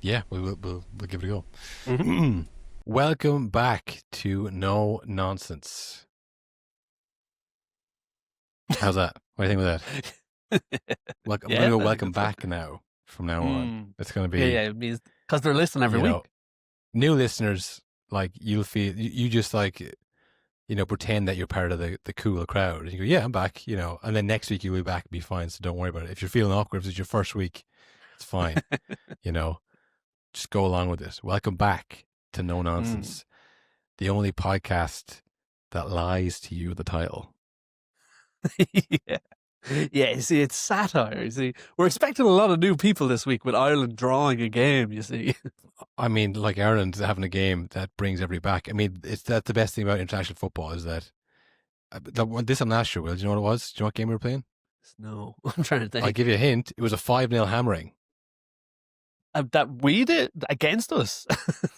Yeah, we'll give it a go. Mm-hmm. Welcome back to No Nonsense. How's that? What do you think of that? I'm going to go I think welcome that's fun. back now from now on. It's going to Yeah, be, it means because they're listening every you know, week. new listeners, like you'll feel, you just like, pretend that you're part of the cool crowd. And you go, yeah, I'm back, and then next week you'll be back and be fine. So don't worry about it. If you're feeling awkward, if it's your first week, it's fine. Just go along with it. Welcome back to No Nonsense, the only podcast that lies to you, the title. Yeah. Yeah, you see, it's satire. You see, we're expecting a lot of new people this week with Ireland drawing a game, you see. I mean, like Ireland having a game that brings everybody back. I mean, that's the best thing about international football is that this time last year, Will, do you know what it was? Do you know what game we were playing? No, I'm trying to think. I'll give you a hint. It was a 5-0 hammering. That we did against us.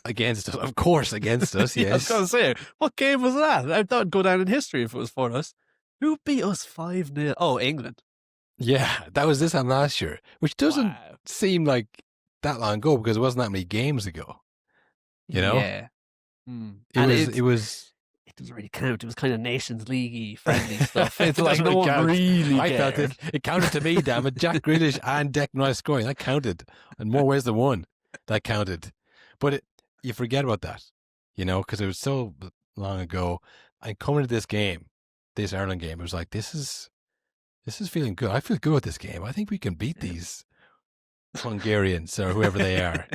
Against us. Of course, against us, yes. I was going to say, what game was that? I thought it'd go down in history if it was for us. Who beat us 5-0? Oh, England. Yeah, that was this time last year, which doesn't Wow. seem like that long ago because it wasn't that many games ago. Yeah. It was. It doesn't really count. It was kind of Nations League-y, friendly stuff. It's It like doesn't no really one count. really I felt cared. it counted to me, damn it. Jack Grealish and Declan Rice scoring, that counted in more ways than one. That counted. But you forget about that, because it was so long ago. And coming to this game, this Ireland game, it was like, this is feeling good. I feel good with this game. I think we can beat these Hungarians or whoever they are,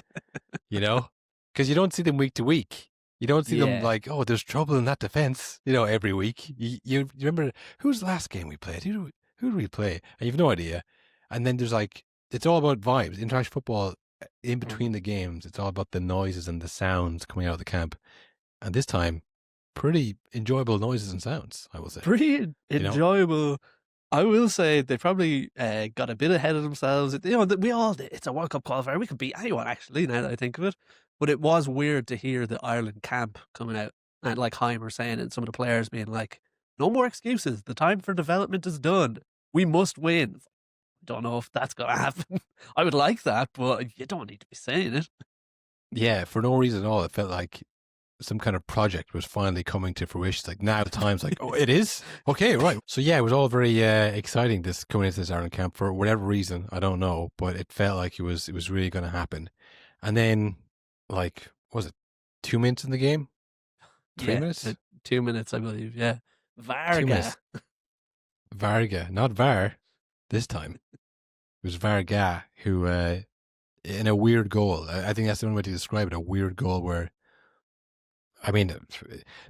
because you don't see them week to week. You don't see them like, oh, there's trouble in that defense, every week. You remember, who's the last game we played? Who do we play? And you've no idea. And then there's like, it's all about vibes. International football, in between the games, it's all about the noises and the sounds coming out of the camp. And this time, pretty enjoyable noises and sounds, I will say. Pretty enjoyable. I will say they probably got a bit ahead of themselves. It's a World Cup qualifier. We could beat anyone, actually, now that I think of it. But it was weird to hear the Ireland camp coming out and like Heimir saying and some of the players being like, no more excuses. The time for development is done. We must win. Don't know if that's going to happen. I would like that, but you don't need to be saying it. Yeah, for no reason at all. It felt like some kind of project was finally coming to fruition. It's like now the time's like, oh, it is? Okay, right. So yeah, it was all very exciting this coming into this Ireland camp for whatever reason. I don't know, but it felt like it was really going to happen. And then, like, was it 2 minutes in the game? 3 minutes? 2 minutes, I believe. Yeah. 2 Varga. minutes. Varga, not VAR this time. It was Varga who, in a weird goal, I think that's the only way to describe it, a weird goal where, I mean,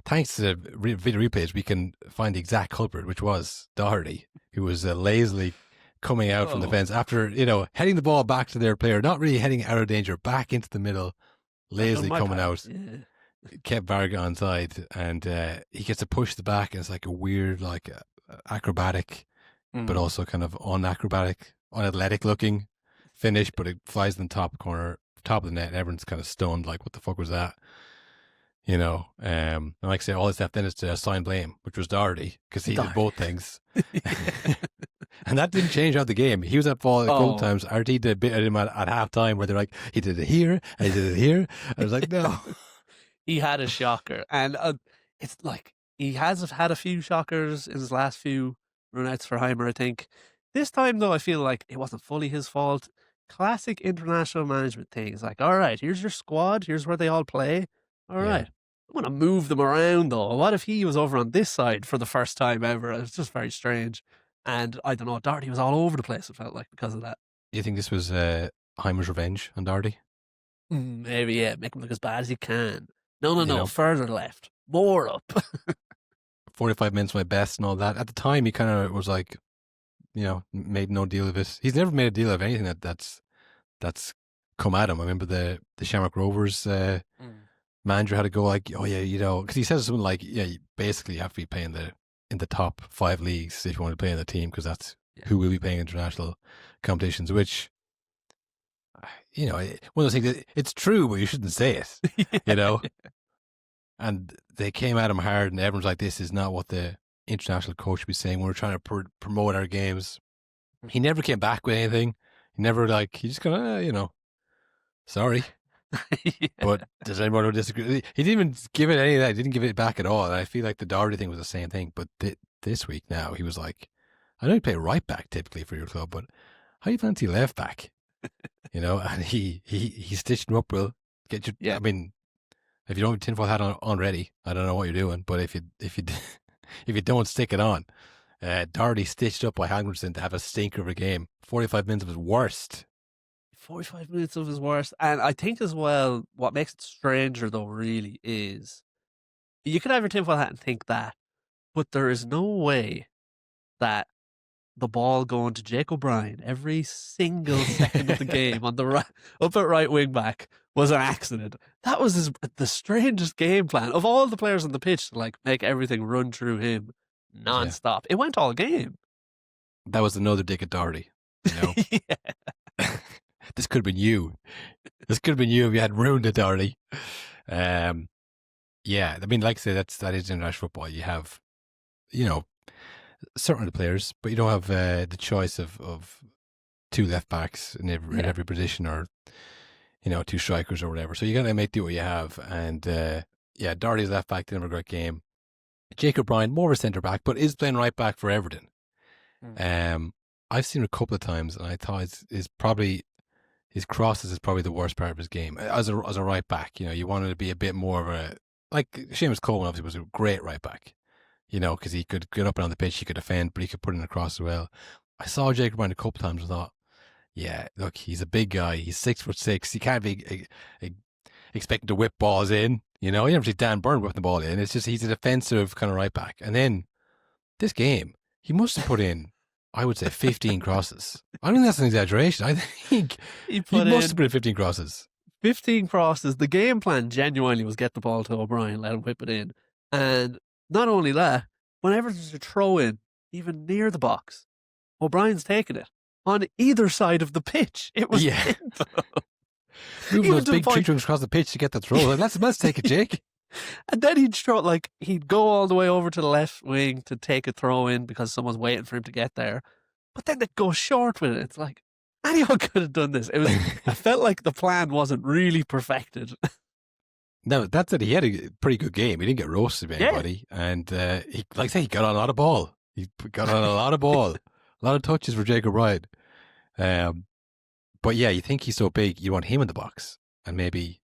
thanks to video replays, we can find the exact culprit, which was Doherty, who was lazily coming out from the fence after, heading the ball back to their player, not really heading out of danger, back into the middle, lazily coming out, kept Varga onside, and he gets to push the back, and it's like a weird, like acrobatic, but also kind of unathletic looking finish, but it flies in the top corner, top of the net, and everyone's kind of stunned, like, what the fuck was that? And like I say, all this left then is to assign blame, which was Doherty, because he did both things. And that didn't change out the game. He was at fault a couple times. RT did a bit at him at half time where they're like, he did it here, and he did it here. I was like, no. He had a shocker. And it's like, he has had a few shockers in his last few run-outs for Heimir, I think. This time, though, I feel like it wasn't fully his fault. Classic international management thing. It's like, all right, here's your squad. Here's where they all play. All right. I'm going to move them around, though. What if he was over on this side for the first time ever? It was just very strange. And I don't know, Doherty was all over the place, it felt like, because of that. Do you think this was Heimer's revenge on Doherty? Maybe, yeah. Make him look as bad as he can. No. Further left. More up. 45 minutes my best and all that. At the time, he kind of was like, made no deal of it. He's never made a deal of anything that's come at him. I remember the Shamrock Rovers manager had to go like, oh yeah, because he says something like, yeah, you basically have to be playing in the top 5 leagues if you want to play in the team, because that's who will be playing international competitions, which, one of those things, it's true, but you shouldn't say it, And they came at him hard, and everyone's like, this is not what the international coach would be saying. We're trying to promote our games. He never came back with anything. He never, he just kind of, Sorry. Yeah. But does anyone who disagree? He didn't even give it any of that. He didn't give it back at all. And I feel like the Doherty thing was the same thing. But this week now, he was like, I know you play right back typically for your club, but how you fancy left back? And he stitched him up. Will get your. Yeah. I mean, if you don't have a tinfoil hat on already, I don't know what you're doing. But if you if you don't stick it on, Doherty stitched up by Hanglerson to have a stinker of a game. 45 minutes of his worst. 45 minutes of his worst. And I think as well, what makes it stranger though, really, is you could have your tinfoil hat and think that, but there is no way that the ball going to Jake O Brien every single second of the game on the right, up at right wing back was an accident. That was the strangest game plan of all the players on the pitch to like make everything run through him non-stop. It went all game. That was another dig at Doherty. Yeah. This could have been you. This could have been you if you had ruined it, Doherty. Yeah, I mean, like I say, that is international football. You have, certain players, but you don't have the choice of two left backs in every position, or two strikers or whatever. So you got to make do what you have. And Doherty's left back didn't have a great game. Jake O Brien, more of a centre back, but is playing right back for Everton. I've seen him a couple of times, and I thought his crosses is probably the worst part of his game as a right back. You wanted to be a bit more of a, like Seamus Coleman obviously was a great right back, because he could get up and on the pitch, he could defend, but he could put in a cross as well. I saw Jake Bryan a couple of times and thought, yeah, look, he's a big guy. He's 6'6". He can't be expecting to whip balls in. You never see Dan Burn whipping the ball in. It's just he's a defensive kind of right back. And then this game, he must have put in, I would say, 15 crosses. I don't think that's an exaggeration. I think he must have put in 15 crosses. 15 crosses. The game plan genuinely was get the ball to O'Brien, let him whip it in. And not only that, whenever there's a throw in, even near the box, O'Brien's taking it on either side of the pitch. It was moving those big tree trunks across the pitch to get the throw. Let's take it, Jake. And then he'd go all the way over to the left wing to take a throw in because someone's waiting for him to get there. But then they'd go short with it. It's like, anyone could have done this. I felt like the plan wasn't really perfected. No, that's it. He had a pretty good game. He didn't get roasted by anybody. And he got on a lot of ball. He got on a lot of ball. A lot of touches for Jake O Brien. But yeah, you think he's so big, you want him in the box. And maybe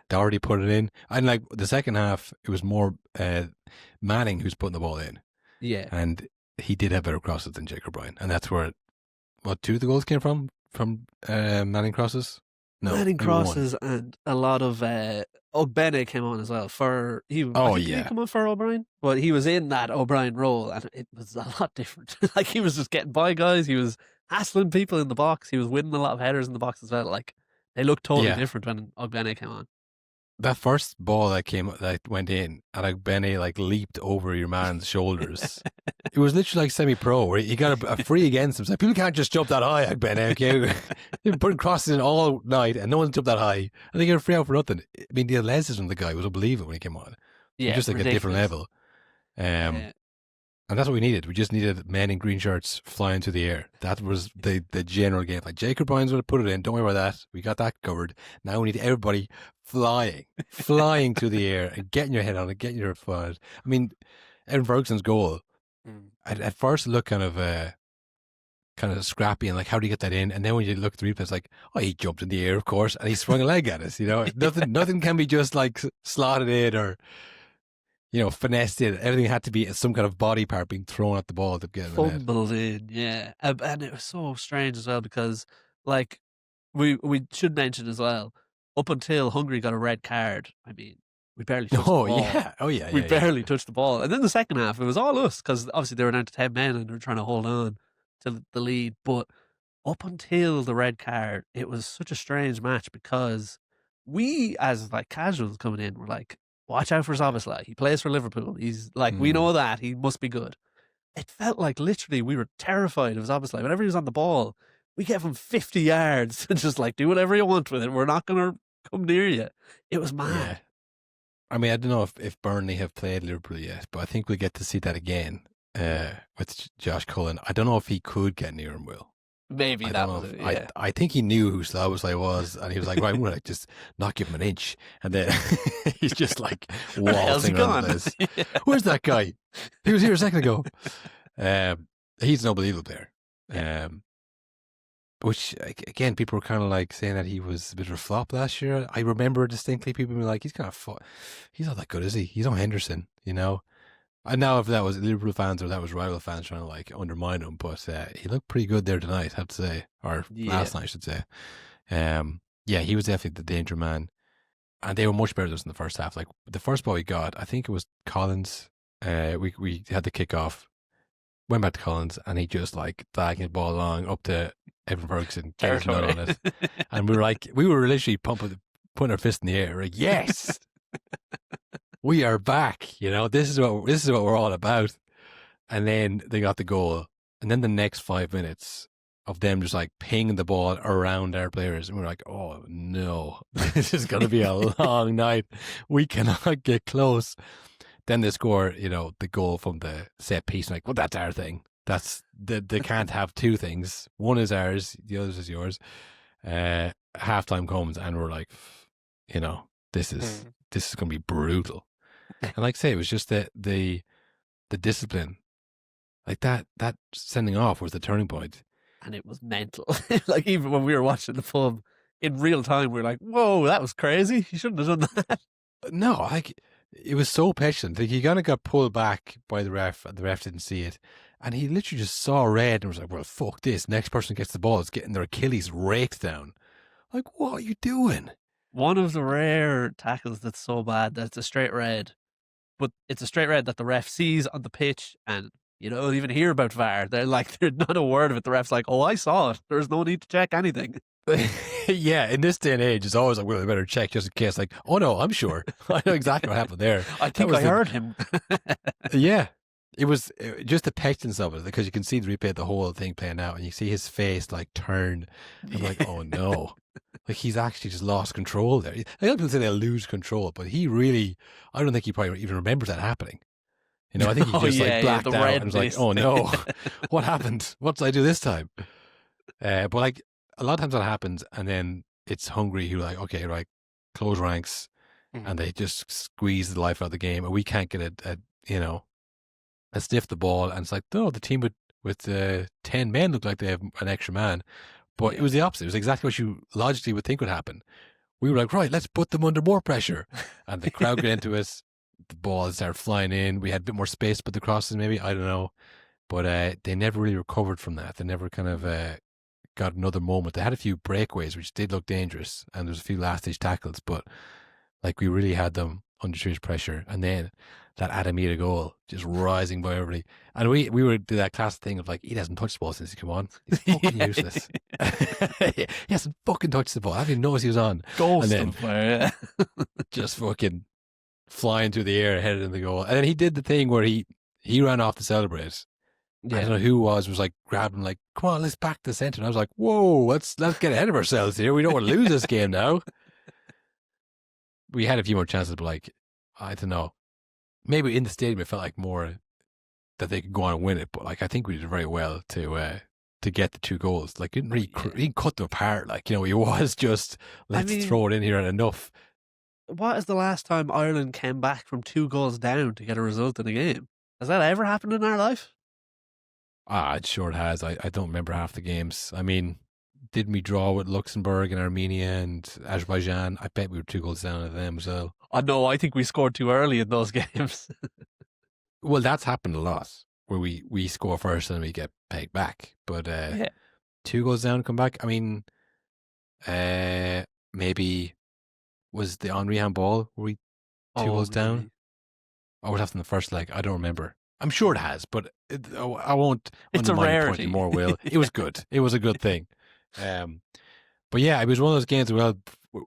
Doherty put it in. And like the second half, it was more Manning who's putting the ball in. Yeah. And he did have better crosses than Jake O Brien. And that's where, two of the goals came from Manning crosses? No, Manning crosses one. And a lot of Ogbene came on as well. Did he come on for O'Brien? Well, he was in that O'Brien role, and it was a lot different. Like, he was just getting by guys. He was hassling people in the box. He was winning a lot of headers in the box as well. Like, they looked totally different when Ogbene came on. That first ball that went in, and Ogbene leaped over your man's shoulders. It was literally like semi-pro, where he got a free against him. It's like, people can't just jump that high, Ogbene. Okay, they've been putting crosses in all night, and no one's jumped that high. I think you're free out for nothing. I mean, the athleticism of the guy was unbelievable when he came on. Yeah, just like ridiculous. A different level. And that's what we needed. We just needed men in green shirts flying through the air. That was the general game. Like, Jake O Brien's going to put it in. Don't worry about that. We got that covered. Now we need everybody flying through the air and getting your head on it, getting your foot on it. I mean, Evan Ferguson's goal, at first it looked kind of scrappy and like, how do you get that in? And then when you look at the replay, it's like, oh, he jumped in the air, of course, and he swung a leg at us. Nothing can be just like slotted in or, finessed in. Everything had to be some kind of body part being thrown at the ball to get fumbled in. Yeah, and it was so strange as well because, like, we should mention as well, up until Hungary got a red card, I mean, we barely touched the ball. We barely touched the ball. And then the second half, it was all us because obviously they were down to 10 men and they were trying to hold on to the lead. But up until the red card, it was such a strange match because we, as like casuals coming in, were like, watch out for Szoboszlai. He plays for Liverpool. He's like, we know that. He must be good. It felt like literally we were terrified of Szoboszlai. Whenever he was on the ball, we gave him 50 yards and just like, do whatever you want with it. We're not going to come near you. It was mad. Yeah. I mean, I don't know if Burnley have played Liverpool yet, but I think we'll get to see that again with Josh Cullen. I don't know if he could get near him, Will. Maybe I don't that know was if it. Yeah. I think he knew who Slavoslai was, and he was like, right, I'm gonna just not give him an inch, and then he's just like Where the hell's he waltzing around the gone? place. Yeah. Where's that guy? He was here a second ago. He's an unbelievable player. Yeah. Which again, people were kind of like saying that he was a bit of a flop last year. I remember distinctly people being like, he's not that good, is he? He's on Henderson, you know. And now if that was Liverpool fans or that was rival fans trying to like undermine him, but he looked pretty good there tonight, I have to say, or last night, I should say. Yeah, he was definitely the danger man, and they were much better than us in the first half. Like the first ball we got, I think it was Collins. We had the kick off, went back to Collins, and he just like dragging the ball along up to Evan Ferguson, get his nut on it, and we were literally putting our fist in the air, like yes, we are back. You know, this is what we're all about. And then they got the goal, and then the next 5 minutes of them just like pinging the ball around our players, and we're like, oh no, this is going to be a long night. We cannot get close. Then they score, you know, the goal from the set piece. I'm like, well, that's our thing. They can't have two things. One is ours, the other is yours. Halftime comes, and we're like, you know, this is going to be brutal. And like I say, it was just the discipline, like that sending off was the turning point. And it was mental. Like even when we were watching the pub in real time, we were like, whoa, that was crazy. You shouldn't have done that. No, like it was so petulant. Like he kind of got pulled back by the ref, and the ref didn't see it. And he literally just saw red and was like, well, fuck this. Next person gets the ball. It's getting their Achilles raked down. Like, what are you doing? One of the rare tackles that's so bad that it's a straight red, but it's a straight red that the ref sees on the pitch, and you don't even hear about VAR. They're not a word of it. The ref's like, oh, I saw it. There's no need to check anything. Yeah, in this day and age, it's always like, well, we better check just in case. Like, oh no, I'm sure. I know exactly what happened there. I think I heard him. Yeah. It was just the petulance of it, because you can see the replay of the whole thing playing out, and you see his face like turn. I'm like, oh no. Like he's actually just lost control there. I know people say they'll lose control, but he really, I don't think he probably even remembers that happening. You know, I think he just like blacked out and was like, oh no, what happened? What did I do this time? But like a lot of times that happens, and then it's Hungary who are like, okay, right, close ranks, and they just squeeze the life out of the game, and we can't get a sniff the ball, and it's like, no, the team with 10 men look like they have an extra man. But it was the opposite. It was exactly what you logically would think would happen. We were like, right, let's put them under more pressure. And the crowd got into us. The ball started flying in. We had a bit more space to put the crosses, maybe. I don't know. But they never really recovered from that. They never kind of got another moment. They had a few breakaways, which did look dangerous. And there was a few last-stage tackles. But like we really had them under serious pressure. And then that Adamita goal, just rising by everybody. And we would do that classic thing of like, he hasn't touched the ball since he came on. He's fucking useless. He hasn't fucking touched the ball. I didn't even notice he was on. Ghost and then just fucking flying through the air, headed in the goal. And then he did the thing where he ran off to celebrate. I don't know who was like grabbing, like, come on, let's back to the centre. And I was like, whoa, let's get ahead of ourselves here. We don't want to lose this game now. We had a few more chances, but like, I don't know. Maybe in the stadium it felt like more that they could go on and win it, but like I think we did very well to get the 2 goals. Like, didn't really he didn't cut them apart. Like, you know, he was just let's throw it in here and enough. What is the last time Ireland came back from 2 goals down to get a result in a game? Has that ever happened in our life? It sure has. I don't remember half the games. I mean, didn't we draw with Luxembourg and Armenia and Azerbaijan? I bet we were 2 goals down at them as well. No, I think we scored too early in those games. Well, that's happened a lot, where we score first and we get pegged back. But 2 goals down, come back. I mean, maybe was the Henry handball? Were we 2 goals down? Or was that from the first leg? I don't remember. I'm sure it has, but I won't. It's a rarity. More, Will. It was good. It was a good thing. But yeah, it was one of those games where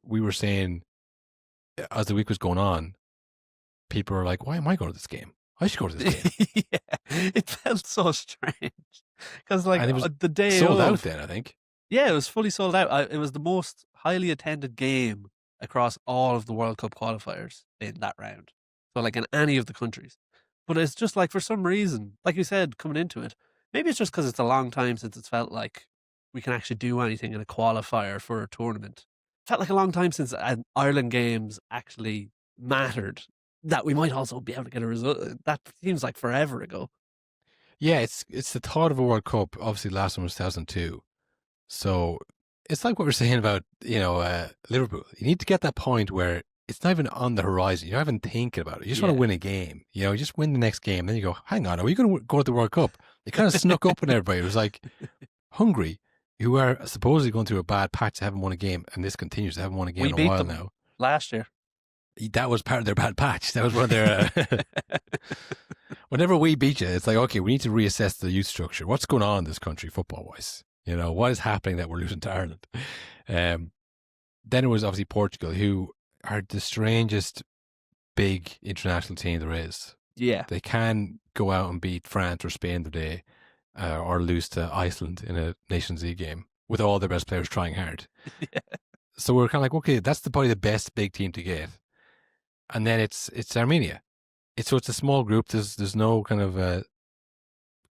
we were saying, as the week was going on, people were like, why am I going to this game? I should go to this game. Yeah, it felt so strange. Because like and it was the day sold out then, I think. Yeah, it was fully sold out. It was the most highly attended game across all of the World Cup qualifiers in that round. So like in any of the countries. But it's just like, for some reason, like you said, coming into it, maybe it's just because it's a long time since it's felt like we can actually do anything in a qualifier for a tournament. Felt like a long time since Ireland games actually mattered. That we might also be able to get a result. That seems like forever ago. Yeah, it's the thought of a World Cup. Obviously, last one was 2002. So it's like what we're saying about, Liverpool. You need to get that point where it's not even on the horizon. You're not even thinking about it. You just want to win a game. You just win the next game. Then you go, hang on, are we going to go to the World Cup? They kind of snuck up on everybody. It was like Hungary, who are supposedly going through a bad patch, they haven't won a game, and this continues. They haven't won a game in a while now. Last year. That was part of their bad patch. That was one of their. Whenever we beat you, it's like, okay, we need to reassess the youth structure. What's going on in this country, football wise? What is happening that we're losing to Ireland? Then it was obviously Portugal, who are the strangest big international team there is. Yeah. They can go out and beat France or Spain today, or lose to Iceland in a Nations League game with all their best players trying hard. Yeah. So we're kind of like, okay, that's probably the best big team to get. And then it's Armenia. It's a small group. There's no kind of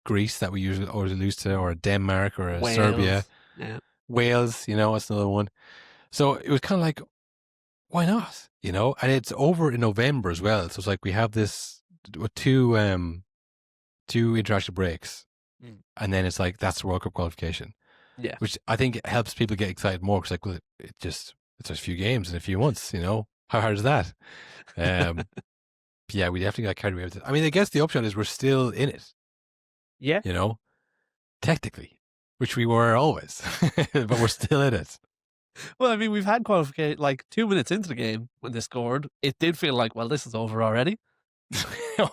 Greece that we usually always lose to, or Denmark, or Wales. Serbia. Yeah. Wales, that's another one. So it was kind of like, why not? And it's over in November as well. So it's like we have this two international breaks, and then it's like that's the World Cup qualification. Yeah, which I think helps people get excited more because it's just a few games in a few months. How hard is that? Yeah, we definitely got carried away with it. I mean, I guess the upshot is we're still in it. Yeah, technically, which we were always, but we're still in it. Well, I mean, we've had qualification like 2 minutes into the game when they scored. It did feel like, well, this is over already.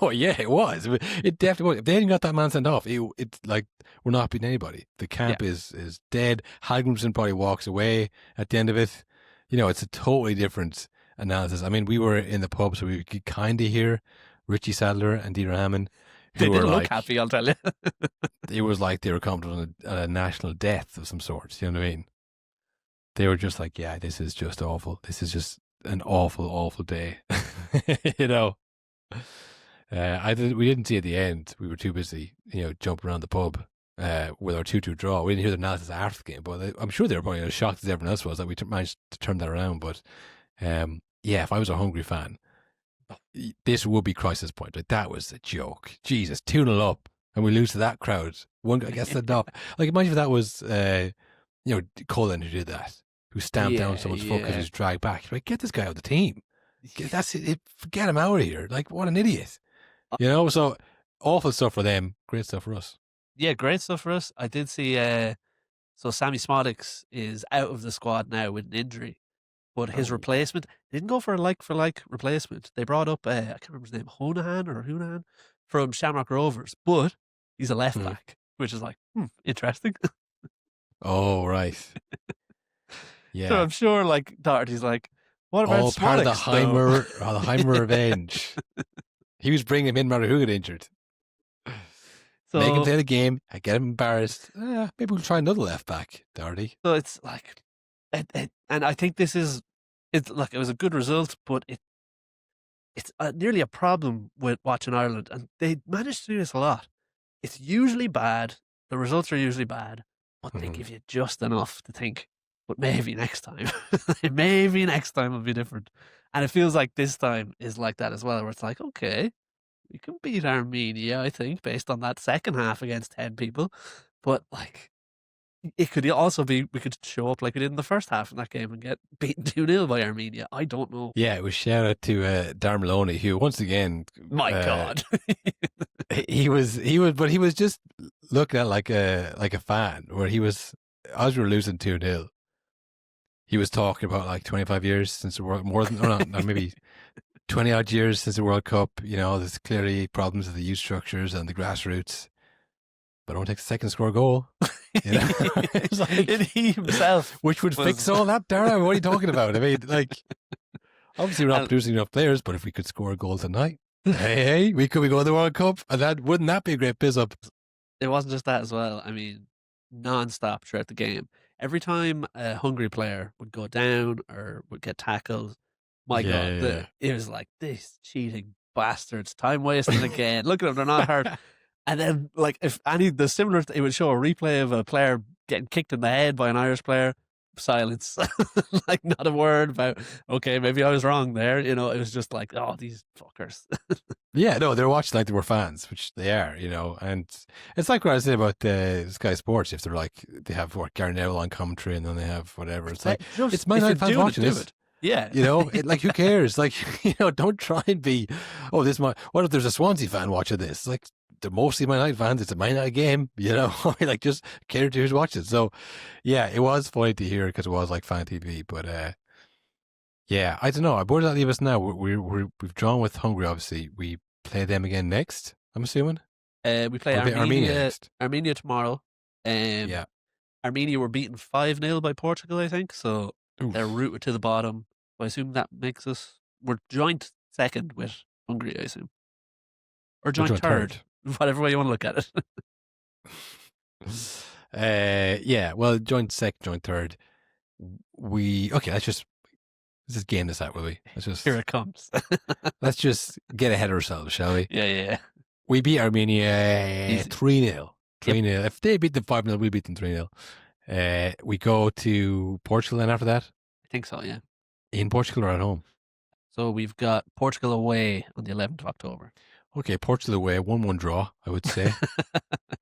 Oh yeah, it was. It definitely was. If they hadn't got that man sent off, it's like we're not beating anybody. The camp is dead. Hagrimson probably walks away at the end of it. It's a totally different analysis. I mean, we were in the pub, so we could kind of hear Richie Sadler and Dieter Hammond. They didn't look happy, I'll tell you. It was like they were coming to a national death of some sort. You know what I mean? They were just like, yeah, this is just awful. This is just an awful, awful day. We didn't see at the end. We were too busy, jumping around the pub with our 2-2 draw. We didn't hear the analysis after the game, but I'm sure they were probably as shocked as everyone else was that we managed to turn that around. But if I was a Hungary fan, this would be crisis point. Like, that was a joke. Jesus, 2-0 up, and we lose to that crowd. One guy gets the up. Like, imagine if that was, Cullen who did that, who stamped down someone's foot because he was dragged back. Like, get this guy out of the team. Get him out of here. Like, what an idiot. So awful stuff for them. Great stuff for us. Yeah, great stuff for us. I did see, so Sammy Smodics is out of the squad now with an injury. But his replacement didn't go for a like replacement. They brought up, I can't remember his name, Honahan from Shamrock Rovers. But he's a left back, which is like, interesting. Oh, right. Yeah. So I'm sure, like, Doherty's like, what about Smodics? Part of the Heimir revenge. He was bringing him in no matter who got injured. So, make him play the game. I get him embarrassed. Maybe we'll try another left back, Doherty. So it's like, and I think it was a good result, but it's nearly a problem with watching Ireland, and they manage to do this a lot. It's usually bad. The results are usually bad, but they give you just enough to think, but maybe next time, will be different. And it feels like this time is like that as well, where it's like, okay, we can beat Armenia, I think, based on that second half against 10 people. But like, it could also be, we could show up like we did in the first half in that game and get beaten 2-0 by Armenia. I don't know. Yeah, it was shout out to Darren Maloney, who once again, my God, he was just looking at like a fan, where he was, as we were losing 2-0, he was talking about like 25 years since the World, maybe 20 odd years since the World Cup. There's clearly problems with the youth structures and the grassroots, but it won't take a second to score a goal. It's like, and he himself, which would fix all that, Darren. What are you talking about? I mean, like, obviously we're not producing enough players, but if we could score a goal tonight, hey, we could be going to the World Cup, and wouldn't that be a great piss up? It wasn't just that as well. I mean, non-stop throughout the game. Every time a Hungary player would go down or would get tackled, my God, it was like, these cheating bastards, time wasting again. Look at them, they're not hurt. And then, like, if any, the similar, it would show a replay of a player getting kicked in the head by an Irish player. Silence. Like, not a word about, okay, maybe I was wrong there. You know, it was just like, oh, these fuckers. Yeah, no, they're watching like they were fans, which they are, you know. And it's like what I said about Sky Sports. If they're like, they have what, Gary Neville on commentary and then they have whatever. It's like, Just, it's Man if you're United fans doing watching it, do this. it. Yeah. You know, like, who cares? Like, you know, don't try and be, oh, this might, what if there's a Swansea fan watching this? Like, they're mostly Man United fans. It's a Man United game, you know, like, just cater to who's watching. So, yeah, it was funny to hear because it was like fan TV. But, yeah, I don't know. Where does that leave us now? We've drawn with Hungary, obviously. We play them again next, I'm assuming. We play Armenia next. Armenia tomorrow. Yeah. Armenia were beaten 5-0 by Portugal, I think. So Oof. they're rooted to the bottom. I assume that makes us, we're joint second with Hungary, I assume. Or joint third. Whatever way you want to look at it. Yeah, well, joint second, joint third. Let's just game this out, will we? Here it comes. Let's just get ahead of ourselves, shall we? Yeah. We beat Armenia 3-0. 3-0. Yep. If they beat them 5-0, we beat them 3-0. We go to Portugal then after that? I think so, yeah. In Portugal or at home? So we've got Portugal away on the 11th of October. Okay, Portugal away, 1-1 draw, I would say.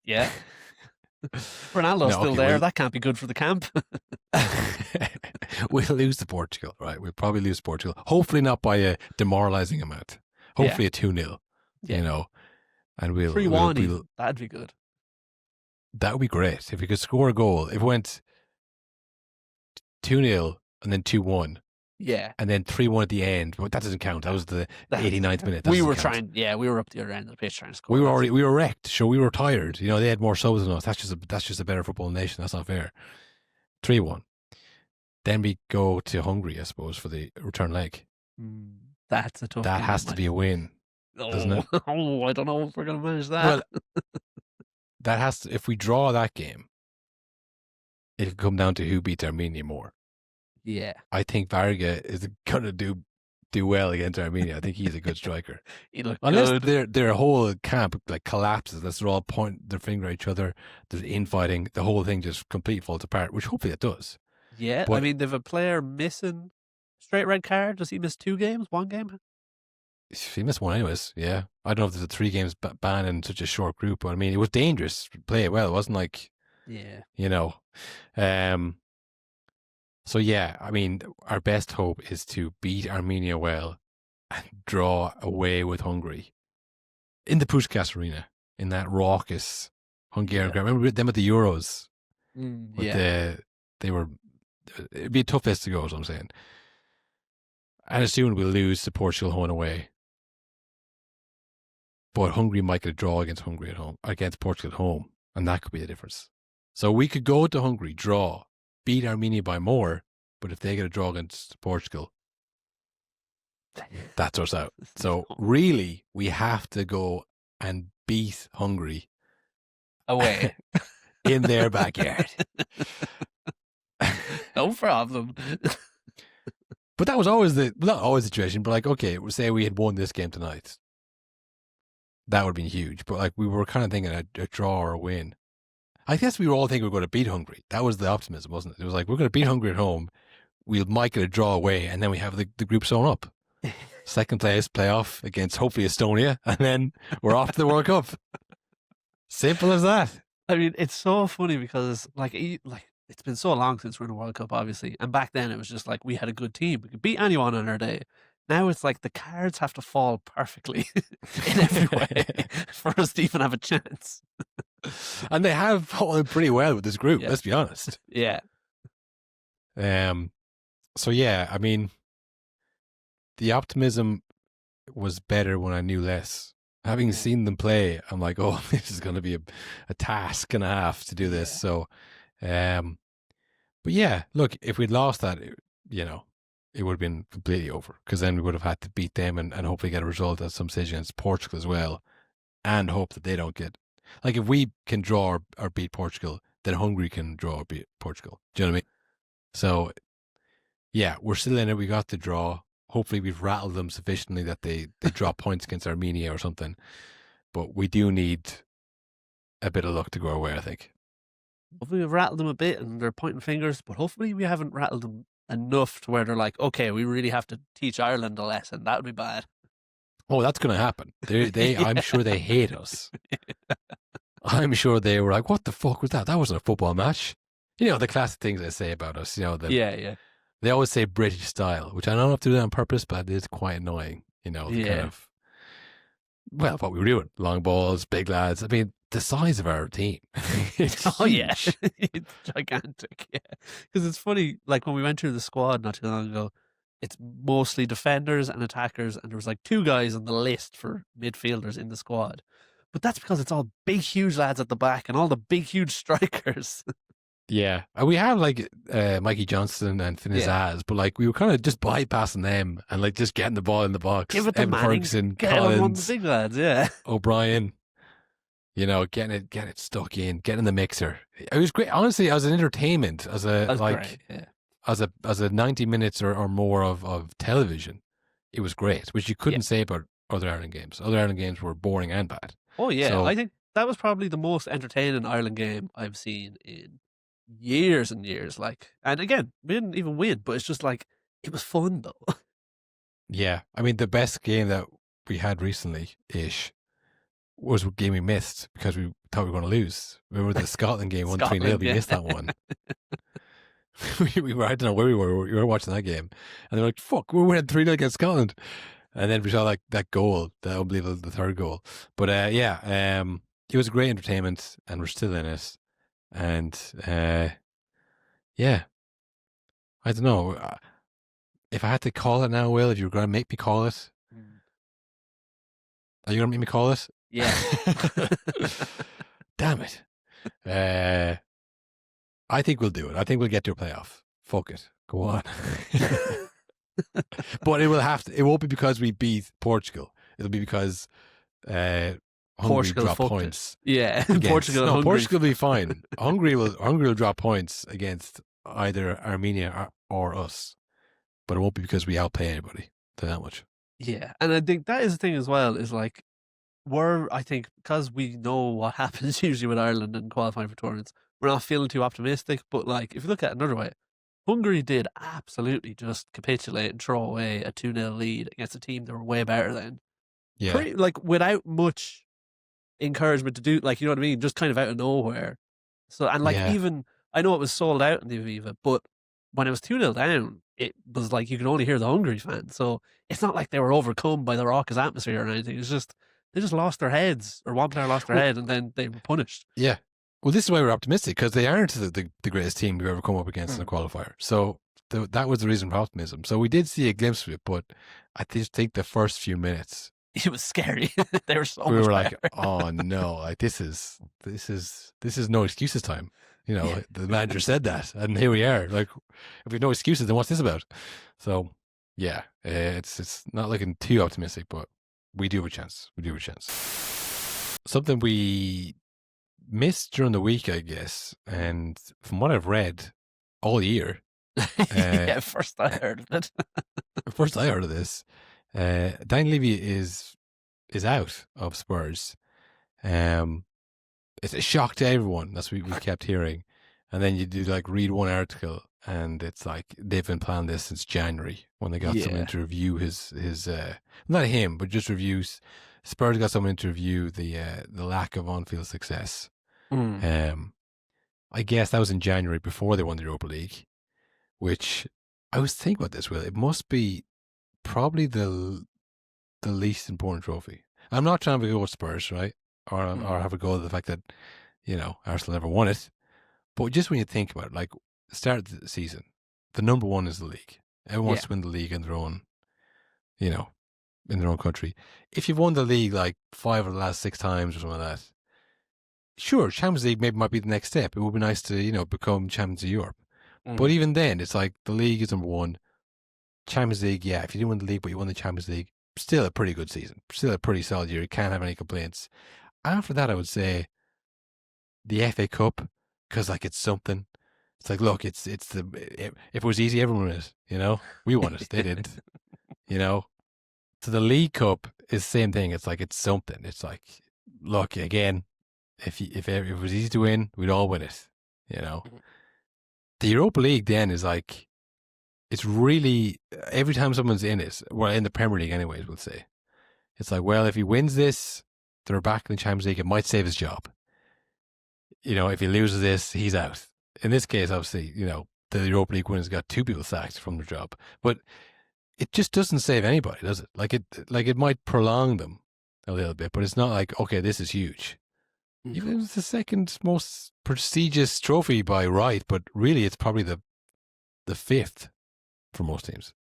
Yeah. Ronaldo's still there. That can't be good for the camp. We'll lose to Portugal, right? We'll probably lose to Portugal. Hopefully not by a demoralising amount. Hopefully a 2-0, you know. And we'll 3-1. That'd be good. That would be great. If we could score a goal. If it went 2-0 and then 2-1. Yeah. And then 3-1 at the end. But that doesn't count. That was the 89th minute. We were up the other end of the pitch trying to score. We were wrecked. So we were tired. You know, they had more subs than us. That's just a better football nation. That's not fair. 3-1. Then we go to Hungary, I suppose, for the return leg. That's a tough That has to be a win, doesn't it? Oh, I don't know if we're going to manage that. Well, if we draw that game, it'll come down to who beats Armenia more. Yeah. I think Varga is going to do well against Armenia. I think he's a good striker. Unless their whole camp like collapses, unless they're all pointing their finger at each other, there's infighting, the whole thing just completely falls apart, which hopefully it does. Yeah, but, I mean, they've a player missing straight red card. Does he miss 2 games, 1 game? He missed 1 anyways, yeah. I don't know if there's a 3 games ban in such a short group, but I mean, it was dangerous to play it well. It wasn't like, you know. So yeah, I mean, our best hope is to beat Armenia well and draw away with Hungary in the Puskás Arena, in that raucous Hungarian crowd. Remember them at the Euros? It'd be a tough place to go, is what I'm saying. And assuming we'll lose to Portugal home and away. But Hungary might get a draw against Portugal at home, and that could be the difference. So we could go to Hungary, draw, beat Armenia by more, but if they get a draw against Portugal, that's us out. So really, we have to go and beat Hungary away in their backyard. No problem. But that was not always the situation, but like, okay, say we had won this game tonight. That would have been huge. But like, we were kind of thinking a draw or a win. I guess we were all thinking we were going to beat Hungary. That was the optimism, wasn't it? It was like, we're going to beat Hungary at home. We might get a draw away, and then we have the group sewn up. Second place, playoff against hopefully Estonia, and then we're off to the World Cup. Simple as that. I mean, it's so funny because it's been so long since we're in a World Cup, obviously. And back then it was just like we had a good team. We could beat anyone on our day. Now it's like the cards have to fall perfectly in every way for us to even have a chance. And they have fallen pretty well with this group, let's be honest. Yeah. So yeah, I mean, the optimism was better when I knew less. Having seen them play, I'm like, oh, this is going to be a task and a half to do this. So, but yeah, look, if we'd lost that, it would have been completely over, because then we would have had to beat them and hopefully get a result at some stage against Portugal as well, and hope that they don't get, like, if we can draw or beat Portugal, then Hungary can draw or beat Portugal. Do you know what I mean? So, yeah, we're still in it. We got the draw. Hopefully we've rattled them sufficiently that they drop points against Armenia or something. But we do need a bit of luck to go our way, I think. hopefully we've rattled them a bit and they're pointing fingers, but hopefully we haven't rattled them enough to where they're like, okay, we really have to teach Ireland a lesson. That would be bad. Oh, that's going to happen. I'm Yeah. sure they hate us. I'm sure they were like, what the fuck was that? That wasn't a football match. You know, the classic things they say about us, Yeah. they always say British style, which I don't have to do that on purpose, but it is quite annoying. The kind Yeah. of, well, what we were doing. Long balls, big lads. I mean, the size of our team. It's Oh, yeah. huge. It's gigantic. Yeah. Because it's funny, like when we went through the squad not too long ago, it's mostly defenders and attackers, and there was like 2 guys on the list for midfielders in the squad. But that's because it's all big, huge lads at the back and all the big, huge strikers. Yeah. And we have like Mikey Johnston and Finney Zaz, but like we were kind of just bypassing them and like just getting the ball in the box. Give it to Evan Manning. Ferguson, Get on one of Collins, the big lads, yeah. O'Brien, getting it stuck in, getting the mixer. It was great. Honestly, as an entertainment, as a Great, yeah. as a 90 minutes or more of television, it was great, which you couldn't say about other Ireland games. Other Ireland games were boring and bad. Oh, yeah. So, I think that was probably the most entertaining Ireland game I've seen in years and years. Like, and again, we didn't even win, but it's just like, it was fun though. yeah. I mean, the best game that we had recently-ish was a game we missed because we thought we were going to lose. Remember the Scotland game, 1-3-0, we missed that one. we were, I don't know where we were watching that game. And they're like, fuck, we're winning 3-0 against Scotland. And then we saw like that goal, that unbelievable, the third goal. But it was great entertainment and we're still in it. And yeah, I don't know. If I had to call it now, Will, if you were going to make me call it, are you going to make me call it? Yeah. Damn it. I think we'll do it. I think we'll get to a playoff. Fuck it. Go on. But it won't be because we beat Portugal. It'll be because Hungary Portugal drop fucked points. it. Yeah. Portugal will Hungary. be fine. Hungary will drop points against either Armenia or us. But it won't be because we outplay anybody. Tell that much. Yeah. And I think that is the thing as well, is like, I think, because we know what happens usually with Ireland and qualifying for tournaments, we're not feeling too optimistic. But like, if you look at it another way, Hungary did absolutely just capitulate and throw away a 2-0 lead against a team that were way better than. Yeah. Like, without much encouragement to do, like, you know what I mean? Just kind of out of nowhere. So, and like, even, I know it was sold out in the Aviva, but when it was 2-0 down, it was like you could only hear the Hungary fans. So it's not like they were overcome by the raucous atmosphere or anything. It's just, they just lost their heads, or one player lost their head, and then they were punished. Yeah. Well, this is why we're optimistic, because they aren't the greatest team we've ever come up against in a qualifier. So that was the reason for optimism. So we did see a glimpse of it, but I just think the first few minutes, it was scary. They were so. We much were better. like, oh no, like this is no excuses time. The manager said that, and here we are. Like, if we have no excuses, then what's this about? So yeah, it's not looking too optimistic, but we do have a chance. Something we missed during the week, I guess, and from what I've read all year. Yeah, first I heard of it. First I heard of this. Daniel Levy is out of Spurs. It's a shock to everyone. That's what we kept hearing. And then you do like read one article, and it's like they've been planning this since January when they got someone to review his not him, but just reviews. Spurs got someone to review the lack of on-field success. I guess that was in January before they won the Europa League, which I was thinking about this, Will. It must be probably the least important trophy. I'm not trying to go with Spurs, right? Or have a go at the fact that, Arsenal never won it. But just when you think about it, like, the start of the season, the number one is the league. Everyone wants to win the league in their own, in their own country. If you've won the league like 5 of the last 6 times or something like that, sure, Champions League maybe might be the next step. It would be nice to, become champions of Europe. But even then, it's like the league is number one. Champions League, yeah, if you didn't win the league, but you won the Champions League, still a pretty good season. Still a pretty solid year. You can't have any complaints. After that, I would say the FA Cup, because like it's something. It's like, look, if it was easy, everyone won it. We won it. They didn't. So the League Cup is the same thing. It's like it's something. It's like, look, again, if it was easy to win, we'd all win it. You know, the Europa League then is like, it's really, every time someone's in it, well, in the Premier League anyways, we'll say, it's like, well, if he wins this, they're back in the Champions League, it might save his job. You know, if he loses this, he's out. In this case, obviously, you know, the Europa League winners got 2 people sacked from their job. But it just doesn't save anybody, does it? Like it might prolong them a little bit, but it's not like, okay, this is huge. Even if it's the second most prestigious trophy by right, but really it's probably the fifth for most teams.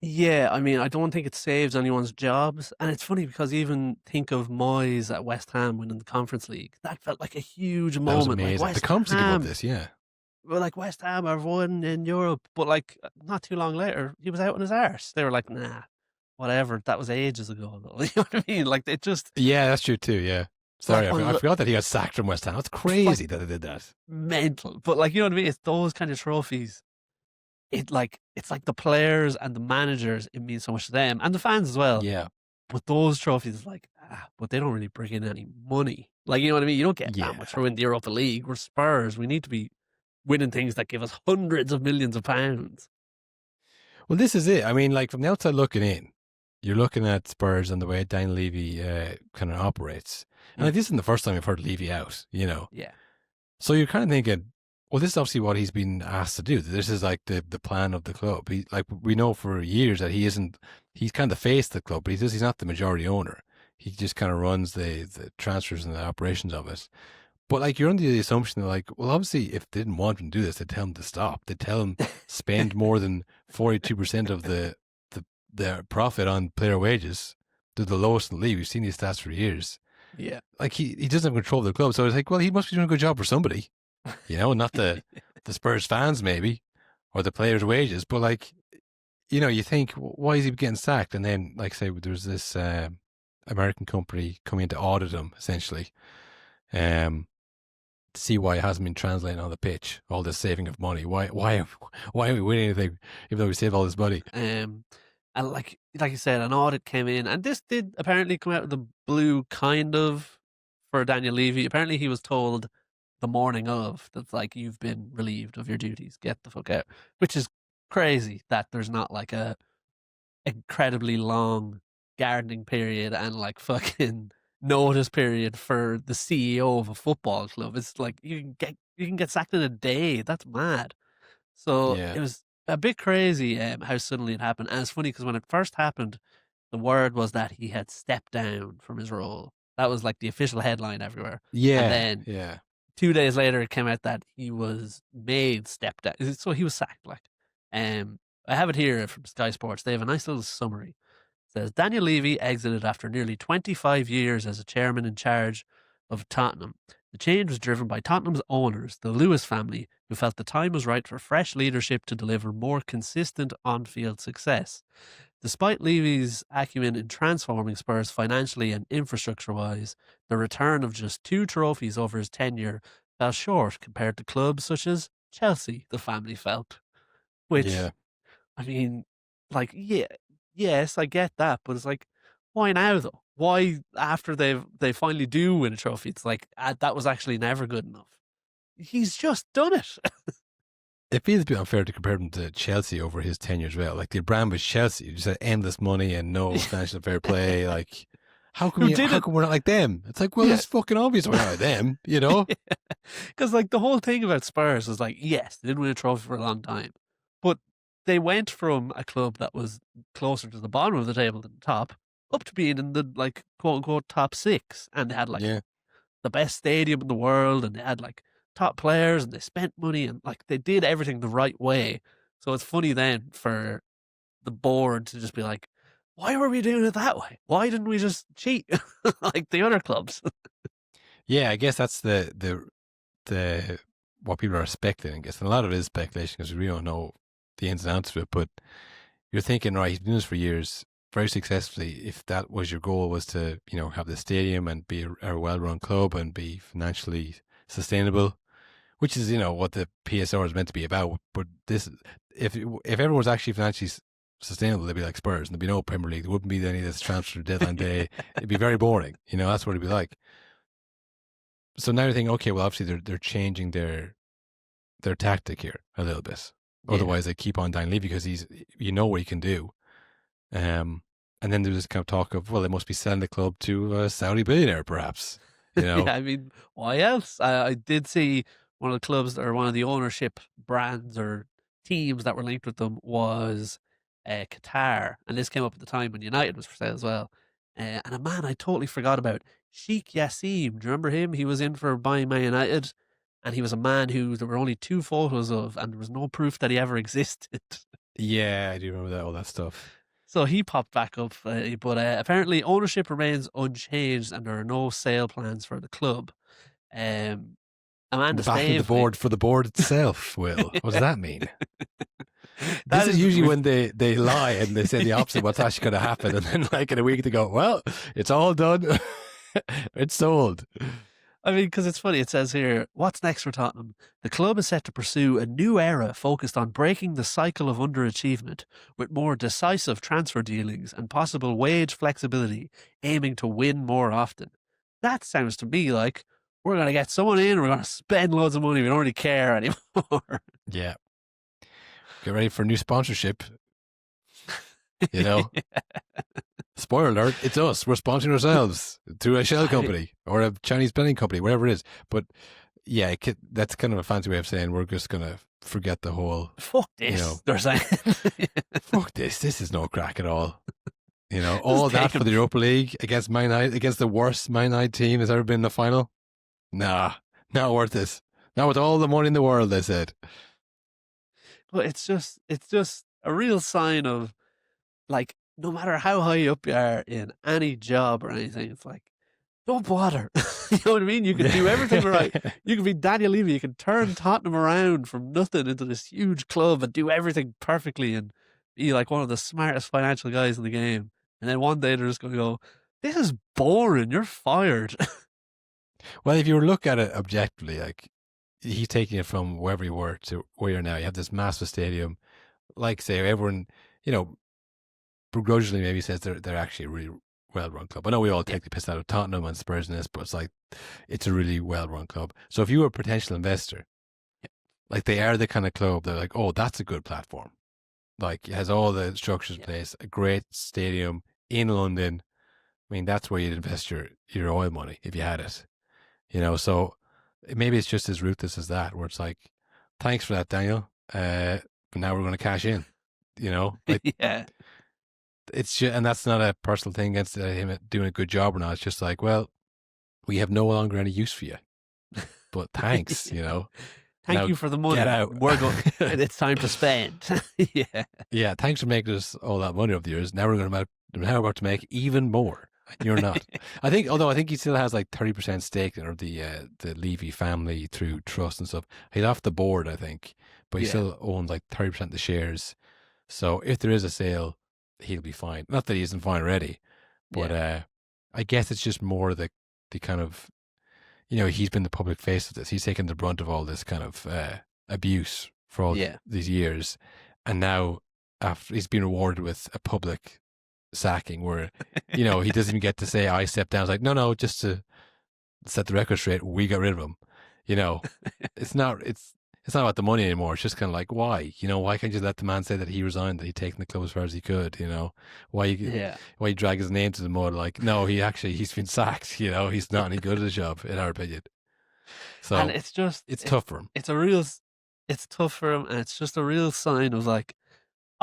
Yeah, I mean, I don't think it saves anyone's jobs. And it's funny because even think of Moyes at West Ham winning the Conference League. That felt like a huge That was moment. Like amazing. The West Conference League above Ham, this, yeah. well, like West Ham have won in Europe, but like not too long later, he was out on his arse. They were like, nah, whatever. That was ages ago, though. You know what I mean? Like it just Yeah, that's true too, yeah. Sorry, like I forgot that he got sacked from West Ham. That's crazy that they did that. mental. But like, you know what I mean? It's those kind of trophies. It's like the players and the managers. It means so much to them and the fans as well. Yeah. But those trophies, like, but they don't really bring in any money. Like, you know what I mean? You don't get that much for winning the Europa League. We're Spurs. We need to be winning things that give us hundreds of millions of pounds. Well, this is it. I mean, like from the outside looking in, you're looking at Spurs and the way Daniel Levy kind of operates. And like, this isn't the first time we've heard Levy out, you know? Yeah. So you're kind of thinking, well, this is obviously what he's been asked to do. This is like the plan of the club. Like we know for years that he's kind of the face of the club, but he's not the majority owner. He just kind of runs the transfers and the operations of it. But like you're under the assumption that like, well, obviously if they didn't want him to do this, they'd tell him to stop. They'd tell him spend more than 42% of the profit on player wages. They're the lowest in the league. We've seen these stats for years. Yeah. Like he doesn't have control of the club. So it's like, well, he must be doing a good job for somebody. You know, not the Spurs fans maybe, or the players' wages, but like, you know, you think, why is he getting sacked? And then, like, say, there's this American company coming in to audit him, essentially, to see why it hasn't been translating on the pitch, all this saving of money. Why are we winning anything, even though we save all this money? And like you said, an audit came in, and this did apparently come out of the blue, kind of, for Daniel Levy. Apparently, he was told the morning of that's like, you've been relieved of your duties, get the fuck out, which is crazy that there's not like a incredibly long gardening period and like fucking notice period for the CEO of a football club. It's like you can get sacked in a day. That's mad. So Yeah. it was a bit crazy how suddenly it happened. And it's funny because when it first happened, the word was that he had stepped down from his role. That was like the official headline everywhere. Yeah. And then 2 days later, it came out that he was made step down. So he was sacked. Like, I have it here from Sky Sports. They have a nice little summary. It says Daniel Levy exited after nearly 25 years as a chairman in charge of Tottenham. The change was driven by Tottenham's owners, the Lewis family, who felt the time was right for fresh leadership to deliver more consistent on-field success. Despite Levy's acumen in transforming Spurs financially and infrastructure-wise, the return of just 2 trophies over his tenure fell short compared to clubs such as Chelsea, the family felt. Which, I mean, like, yes, I get that, but it's like, why now though? Why after they finally do win a trophy? It's like, that was actually never good enough. He's just done it. It feels a bit unfair to compare him to Chelsea over his tenure as well. Like the brand was Chelsea, you just had endless money and no financial fair play. Like, how come we're not like them? It's like, well, it's fucking obvious we're not like them, you know? Because like the whole thing about Spurs was like, yes, they didn't win a trophy for a long time, but they went from a club that was closer to the bottom of the table than the top up to being in the like quote unquote top 6, and they had like the best stadium in the world, and they had like top players, and they spent money, and like they did everything the right way. So it's funny then for the board to just be like, why were we doing it that way? Why didn't we just cheat like the other clubs? Yeah, I guess that's the what people are expecting, I guess. And a lot of it is speculation because we don't know the ins and outs of it. But you're thinking, right, he's been doing this for years, very successfully. If that was your goal, was to, you know, have the stadium and be a well-run club and be financially sustainable, which is, you know, what the PSR is meant to be about. But this, if everyone was actually financially sustainable, they'd be like Spurs, and there'd be no Premier League. There wouldn't be any of this transfer deadline day. It'd be very boring. You know, that's what it'd be like. So now you're thinking, okay, well, obviously they're changing their their tactic here a little bit. Yeah. Otherwise, they keep on Daniel Levy because what he can do. And then there's this kind of talk of, well, they must be selling the club to a Saudi billionaire, perhaps. Yeah, I mean, why else? I did see one of the clubs or one of the ownership brands or teams that were linked with them was Qatar, and this came up at the time when United was for sale as well. And a man I totally forgot about, Sheikh Yassim. Do you remember him? He was in for buying Man United, and he was a man who there were only 2 photos of, and there was no proof that he ever existed. Yeah, I do remember all that stuff. So he popped back up, but apparently ownership remains unchanged, and there are no sale plans for the club. Amanda Backing the board for the board itself, Will. What does that mean? This is usually when they lie and they say the opposite of what's actually going to happen, and then like in a week they go, well, it's all done. It's sold. I mean, because it's funny, it says here, what's next for Tottenham? The club is set to pursue a new era focused on breaking the cycle of underachievement with more decisive transfer dealings and possible wage flexibility, aiming to win more often. That sounds to me like we're going to get someone in, we're going to spend loads of money, we don't really care anymore. Yeah. Get ready for new sponsorship. You know? Yeah. Spoiler alert, it's us. We're sponsoring ourselves through a shell company or a Chinese blending company, whatever it is. But yeah, that's kind of a fancy way of saying we're just going to forget the whole... Fuck this, they're saying. Fuck this. This is no crack at all. You know, all that for the Europa League against Man United, against the worst Man United team that's ever been in the final. Nah, not worth it. Not with all the money in the world, they said. But it's just a real sign of, like, no matter how high up you are in any job or anything, it's like, don't bother. You know what I mean? You can do everything right. You can be Daniel Levy. You can turn Tottenham around from nothing into this huge club and do everything perfectly and be like one of the smartest financial guys in the game. And then one day they're just going to go, this is boring. You're fired. Well, if you look at it objectively, like, he's taking it from wherever you were to where you're now. You have this massive stadium. Like, say, everyone, you know, begrudgingly maybe says they're actually a really well-run club. I know we all take the piss out of Tottenham and Spurs in this, but it's like, it's a really well-run club. So if you were a potential investor, like, they are the kind of club that like, oh, that's a good platform. Like, it has all the structures in place, a great stadium in London. I mean, that's where you'd invest your oil money if you had it. You know, so maybe it's just as ruthless as that, where it's like, thanks for that, Daniel. But now we're going to cash in, you know? Like, yeah. It's just, and that's not a personal thing against him doing a good job or not. It's just like, well, we have no longer any use for you, but thanks, you know. Thank you for the money. Get out. We're going. It's time to spend. Yeah. Yeah. Thanks for making us all that money over the years. Now we're about to make even more. You're not. I think he still has like 30% stake in the Levy family through trust and stuff. He's off the board, I think, but he still owns like 30% of the shares. So if there is a sale, he'll be fine. Not that he isn't fine already, but I guess it's just more the kind of, you know, he's been the public face of this. He's taken the brunt of all this kind of abuse for all these years, and now after he's been rewarded with a public sacking where, you know, he doesn't even get to say I stepped down. It's like, no, just to set the record straight, we got rid of him. You know, it's not about the money anymore. It's just kind of like, why? You know, why can't you let the man say that he resigned, that he'd taken the club as far as he could? You know, why you drag his name to the mud? Like, no, he's been sacked. You know, he's not any good at his job, in our opinion. So, and it's tough for him. It's tough for him, and it's just a real sign of, like,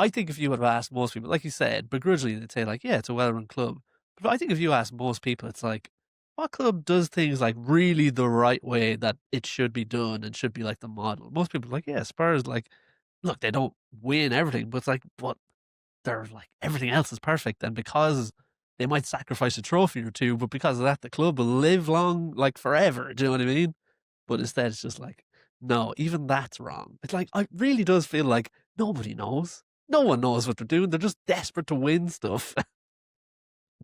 I think if you would have asked most people, like you said, begrudgingly, they'd say, like, yeah, it's a well-run club. But I think if you ask most people, it's like, what club does things like really the right way that it should be done and should be like the model? Most people are like, yeah, Spurs, like, look, they don't win everything, but it's like, but they're like, everything else is perfect. And because they might sacrifice a trophy or two, but because of that, the club will live long, like, forever. Do you know what I mean? But instead, it's just like, no, even that's wrong. It's like, it really does feel like nobody knows. No one knows what they're doing. They're just desperate to win stuff.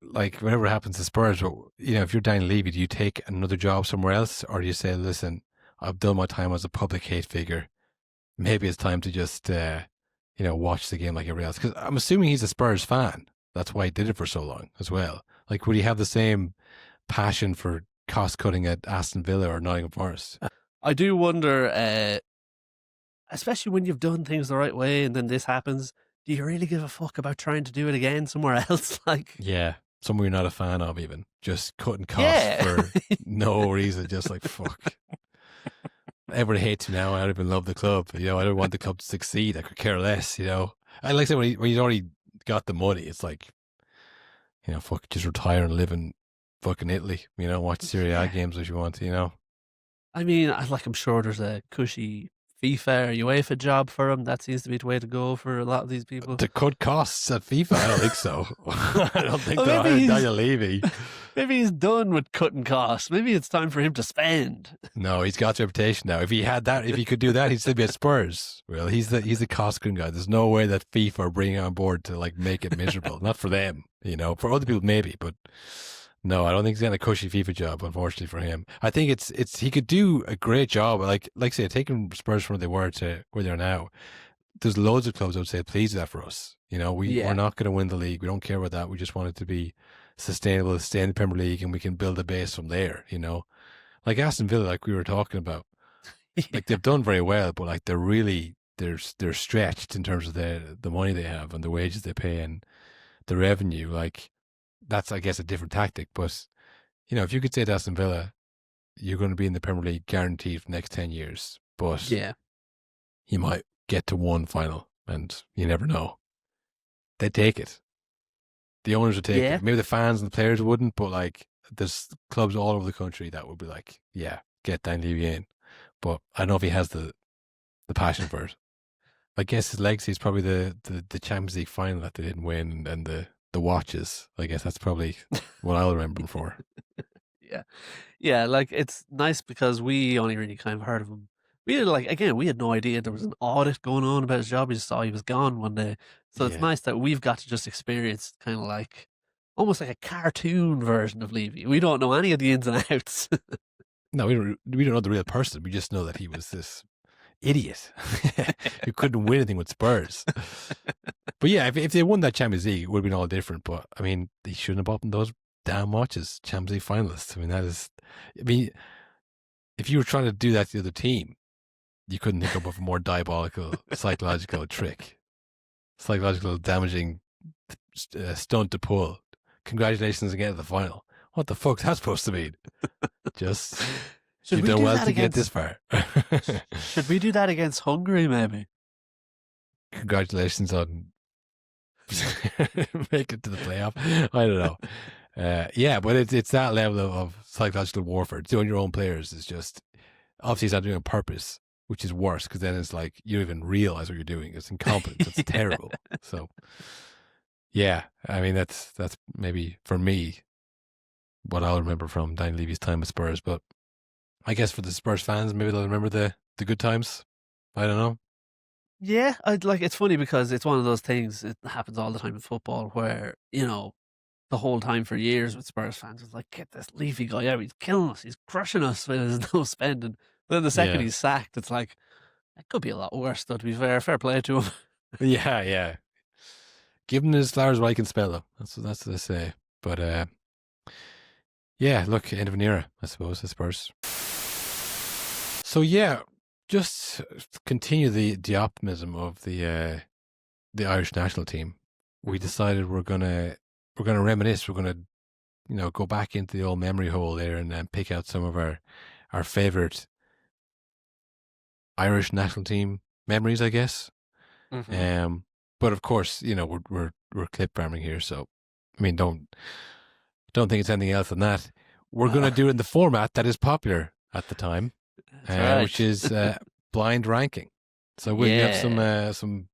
Like, whenever it happens to Spurs, you know, if you're Daniel Levy, do you take another job somewhere else, or do you say, listen, I've done my time as a public hate figure. Maybe it's time to just, you know, watch the game like everybody else. Because I'm assuming he's a Spurs fan. That's why he did it for so long as well. Like, would he have the same passion for cost cutting at Aston Villa or Nottingham Forest? I do wonder especially when you've done things the right way and then this happens, do you really give a fuck about trying to do it again somewhere else? Like, Yeah. Somewhere you're not a fan of, even. Just cutting costs yeah. for no reason. Just like, fuck. Everybody hates me now. I don't even love the club. I don't want the club to succeed. I could care less, I like to say when he's already got the money, it's like, fuck, just retire and live in fucking Italy. Watch Serie A games if you want, I mean, I'm sure there's a cushy FIFA or UEFA job for him. That seems to be the way to go for a lot of these people. To cut costs at FIFA? I don't think so. I don't think Well, they'll hire maybe Daniel Levy. Maybe he's done with cutting costs. Maybe it's time for him to spend. No, he's got the reputation now. If he could do that, he'd still be at Spurs. Well, he's the cost cutting guy. There's no way that FIFA are bringing on board to like make it miserable. Not for them, For other people maybe, but no, I don't think he's got a cushy FIFA job. Unfortunately for him, I think it's he could do a great job. Like say taking Spurs from where they were to where they're now. There's loads of clubs that would say, please do that for us. We're not going to win the league. We don't care about that. We just want it to be sustainable, stay in the Premier League, and we can build a base from there, Like Aston Villa, like we were talking about, like they've done very well, but like they're stretched in terms of the money they have and the wages they pay and the revenue. Like that's, I guess, a different tactic. But, if you could say to Aston Villa, you're going to be in the Premier League guaranteed for the next 10 years, but you might get to one final and you never know. They'd take it. The owners would take it. Maybe the fans and the players wouldn't, but like there's clubs all over the country that would be like, yeah, get Dan Levy in. But I don't know if he has the passion for it. I guess his legacy is probably the Champions League final that they didn't win and the watches. I guess that's probably what I'll remember him for. Yeah, like it's nice because we only really kind of heard of him. We had no idea there was an audit going on about his job. We just saw he was gone one day. So it's nice that we've got to just experience kind of like almost like a cartoon version of Levy. We don't know any of the ins and outs. No, we don't know the real person. We just know that he was this idiot who couldn't win anything with Spurs. But yeah, if they won that Champions League, it would have been all different. But I mean, they shouldn't have bought those damn watches, Champions League finalists. I mean, if you were trying to do that to the other team, you couldn't think up of a more diabolical psychological trick, psychological damaging stunt to pull. Congratulations again at the final. What the fuck's that supposed to mean? Just you've done well to get this far. Should we do that against Hungary? Maybe. Congratulations on make it to the playoff. I don't know. Yeah, but it's that level of psychological warfare. Doing your own players is just obviously he's not doing it on purpose, which is worse because then it's like you don't even realize what you're doing. It's incompetence. It's terrible. So, yeah, I mean that's maybe for me what I'll remember from Daniel Levy's time with Spurs. But I guess for the Spurs fans, maybe they'll remember the good times. I don't know. Yeah, it's funny because it's one of those things. It happens all the time in football where the whole time for years with Spurs fans was like, get this Levy guy out. He's killing us. He's crushing us. There's no spending. But then the second he's sacked, it's like, it could be a lot worse, though, to be fair. Fair play to him. Yeah. Give him his flowers while he can spell them. That's what they say. But, yeah, look, end of an era, I suppose, the Spurs. So, yeah, just continue the optimism of the Irish national team. We decided we're gonna reminisce. We're gonna go back into the old memory hole there and pick out some of our favorite Irish national team memories, I guess. Mm-hmm. But of course, we're clip farming here, so I mean, don't think it's anything else than that. We're gonna do it in the format that is popular at the time, which is blind ranking. So we have some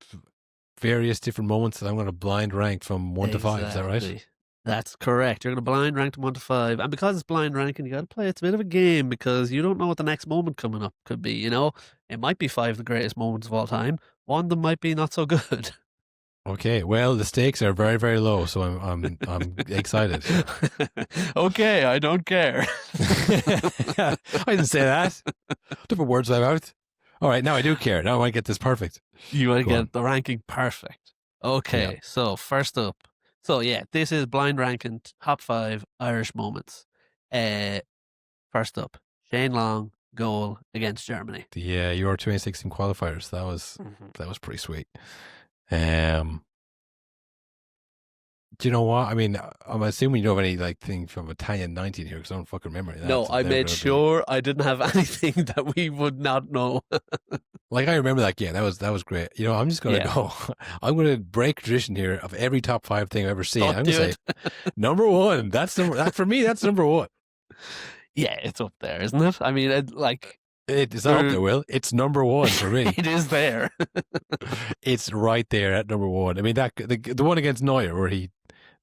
various different moments that I'm going to blind rank from 1 to 5. Is that right? That's correct. You're going to blind rank from 1 to 5. And because it's blind ranking, you got to play. It's a bit of a game because you don't know what the next moment coming up could be. It might be 5 of the greatest moments of all time. One of them might be not so good. Okay. Well, the stakes are very, very low, so I'm excited. Okay, I don't care. I didn't say that. Different words out my mouth. All right, now I do care. Now I want to get this perfect. You want to get the ranking perfect. Okay, so first up. So yeah, this is blind ranking top 5 Irish moments. First up, Shane Long, goal against Germany. The Euro 2016 qualifiers. That was pretty sweet. Do you know what? I mean, I'm assuming you don't have any like thing from Italian 19 here because I don't fucking remember any of that. No, So I they're made gonna sure I didn't have anything that we would not know. like I remember that game. That was great. You know, I'm just gonna Yeah. go. I'm gonna break tradition here of every top 5 thing I've ever seen. Don't I'm do gonna say number 1. That for me. That's number 1. Yeah, it's up there, isn't it? I mean, It's not up there, Will. It's number 1 for me. It is there. It's right there at number 1. I mean, that the one against Neuer where he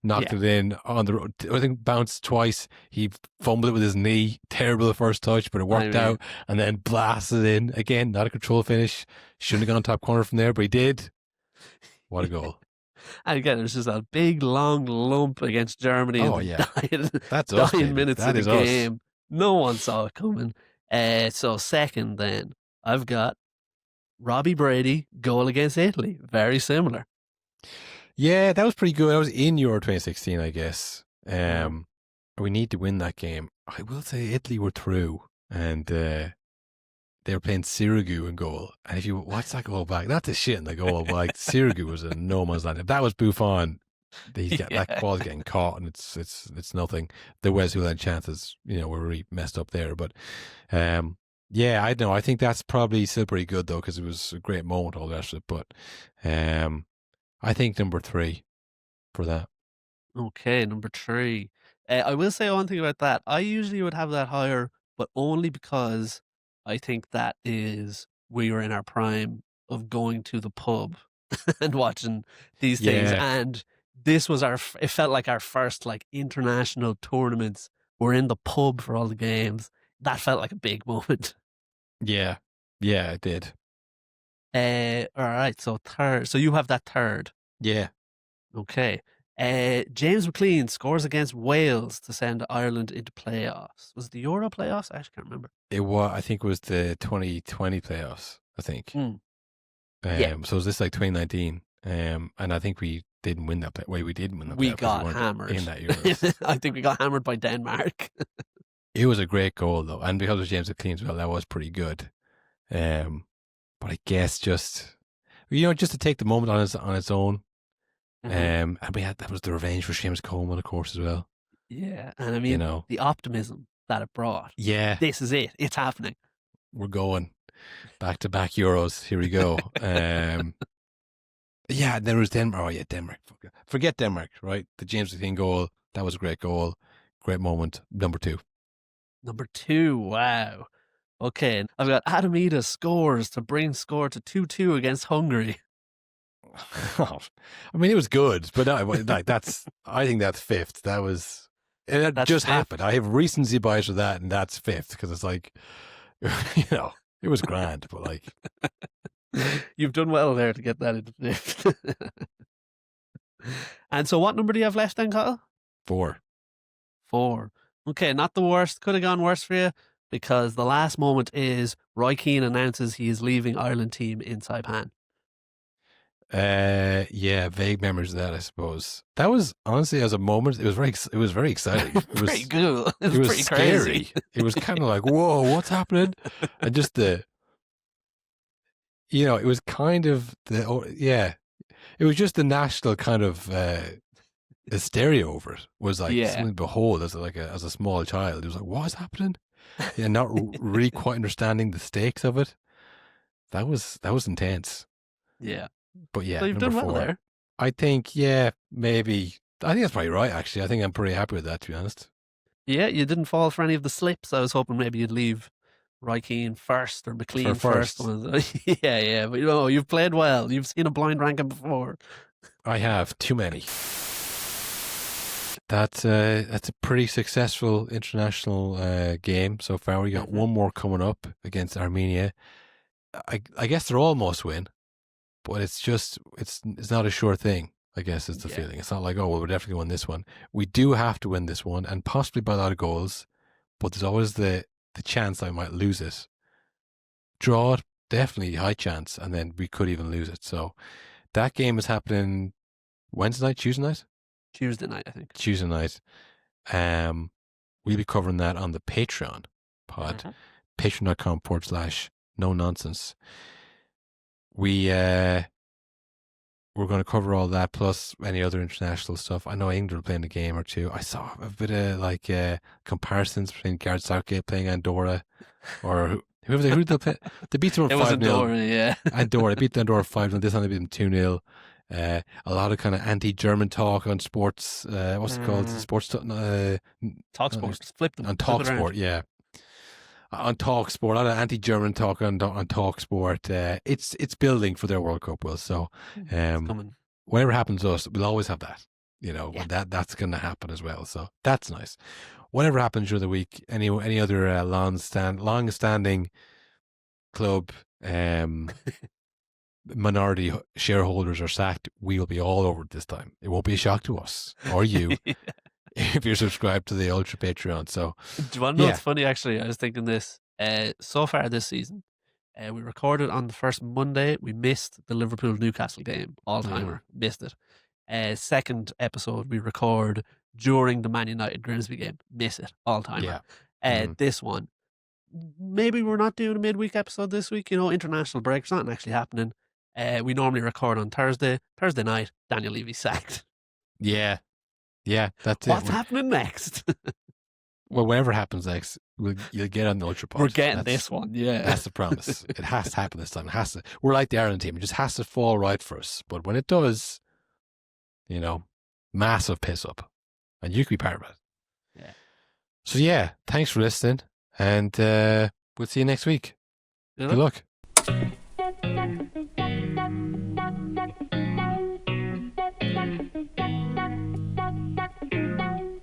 knocked it in on the road. I think bounced twice. He fumbled it with his knee. Terrible the first touch, but it worked out. And then blasted in again. Not a control finish. Shouldn't have gone top corner from there, but he did. What a goal! And again, it was just a big long lump against Germany. Oh in yeah, that's us. 9 minutes that of the is game. Us. No one saw it coming. So second, then I've got Robbie Brady goal against Italy. Very similar. Yeah, that was pretty good. I was in Euro 2016, I guess. We need to win that game. I will say Italy were through, and they were playing Sirigu in goal. And if you watch that goal back, not the shit in the goal, but like Sirigu was a no man's land. If that was Buffon, that ball's getting caught, and it's nothing. The Wes who had chances, were really messed up there. But yeah, I know. I think that's probably still pretty good though, because it was a great moment, all the rest of it. But I think number 3 for that. Okay, number 3. I will say one thing about that. I usually would have that higher, but only because I think that is we were in our prime of going to the pub and watching these things. And this was it felt like our first like international tournaments. We're in the pub for all the games. That felt like a big moment. Yeah, it did. All right, so third. So you have that third. Yeah. Okay. James McLean scores against Wales to send Ireland into playoffs. Was it the Euro playoffs? I actually can't remember. I think it was the 2020 playoffs, I think. Yeah. So was this like 2019? And I think we didn't win that. We didn't win that. We got hammered in that Euros. I think we got hammered by Denmark. It was a great goal though, and because of James McLean as well, that was pretty good. But I guess just to take the moment on its own. And that was the revenge for Seamus Coleman, of course, as well. Yeah, and I mean, the optimism that it brought. Yeah, this is it. It's happening. We're going back-to-back Euros. Here we go. Yeah, there was Denmark. Oh yeah, Denmark. Forget Denmark, right? The James McLean goal. That was a great goal, great moment. Number 2. Number 2. Wow. Okay, I've got Adam Ida scores to bring score to 2-2 against Hungary. I mean, it was good, but I think that's 5th. That just happened. I have recency bias with that, and that's 5th because it's like, it was grand, but like, you've done well there to get that into 5th. And so, what number do you have left then, Kyle? 4. Okay, not the worst. Could have gone worse for you because the last moment is Roy Keane announces he is leaving Ireland team in Saipan. Yeah, vague memories of that, I suppose. That was honestly, as a moment, it was very exciting. It was pretty cool. It was pretty scary. Crazy. It was kind of like, whoa, what's happening? And just it was kind of it was just the national kind of hysteria over it. Was like something to behold as a small child. It was like, what's happening? Yeah, not really quite understanding the stakes of it. That was intense. Yeah. But yeah, so you've number done 4. well there. I think, maybe. I think that's probably right, actually. I think I'm pretty happy with that, to be honest. Yeah, you didn't fall for any of the slips. I was hoping maybe you'd leave Roy Keane first or McLean first. Yeah, but you've played well. You've seen a blind ranking before. I have too many. That's a pretty successful international game so far. We got one more coming up against Armenia. I guess they're all must win. But it's not a sure thing, I guess, is the feeling. It's not like, oh, well, we're definitely going to win this one. We do have to win this one, and possibly by a lot of goals, but there's always the chance I might lose it. Draw, definitely high chance, and then we could even lose it. So that game is happening Wednesday night, Tuesday night? Tuesday night, I think. Tuesday night. We'll be covering that on the Patreon pod. patreon.com/no nonsense. We're going to cover all that plus any other international stuff. I know England are playing a game or two. I saw a bit of comparisons between Gareth Southgate playing Andorra or who they play. They beat them 5-0. It was Andorra, yeah. Andorra. They beat Andorra 5-0. This time they beat them 2-0. A lot of kind of anti-German talk on sports. What's it called? Sports. Talk sports. Flip them. On Talk Sport, yeah. On Talk Sport, a lot of anti-German talk on Talk Sport. It's building for their World Cup, Will. So, whatever happens to us, we'll always have that. That's going to happen as well. So that's nice. Whatever happens during the week, any other long-standing club minority shareholders are sacked, we will be all over it this time. It won't be a shock to us or you. If you're subscribed to the Ultra Patreon. So, do you want to know what's funny? Actually, I was thinking this. So far this season, we recorded on the first Monday. We missed the Liverpool-Newcastle game. All-timer. Missed it. Second episode, we record during the Man United-Grimsby game. Miss it. All-timer. This one, maybe we're not doing a midweek episode this week. International break's not actually happening. We normally record on Thursday. Thursday night, Daniel Levy sacked. Yeah. Yeah, that's it. What's happening next? Well, whatever happens next, you'll get on the Ultra Pod. We're getting this one, yeah. That's the promise. It has to happen this time. It has to. We're like the Ireland team. It just has to fall right for us. But when it does, massive piss up. And you can be part of it. Yeah. So, thanks for listening. And we'll see you next week. Good luck.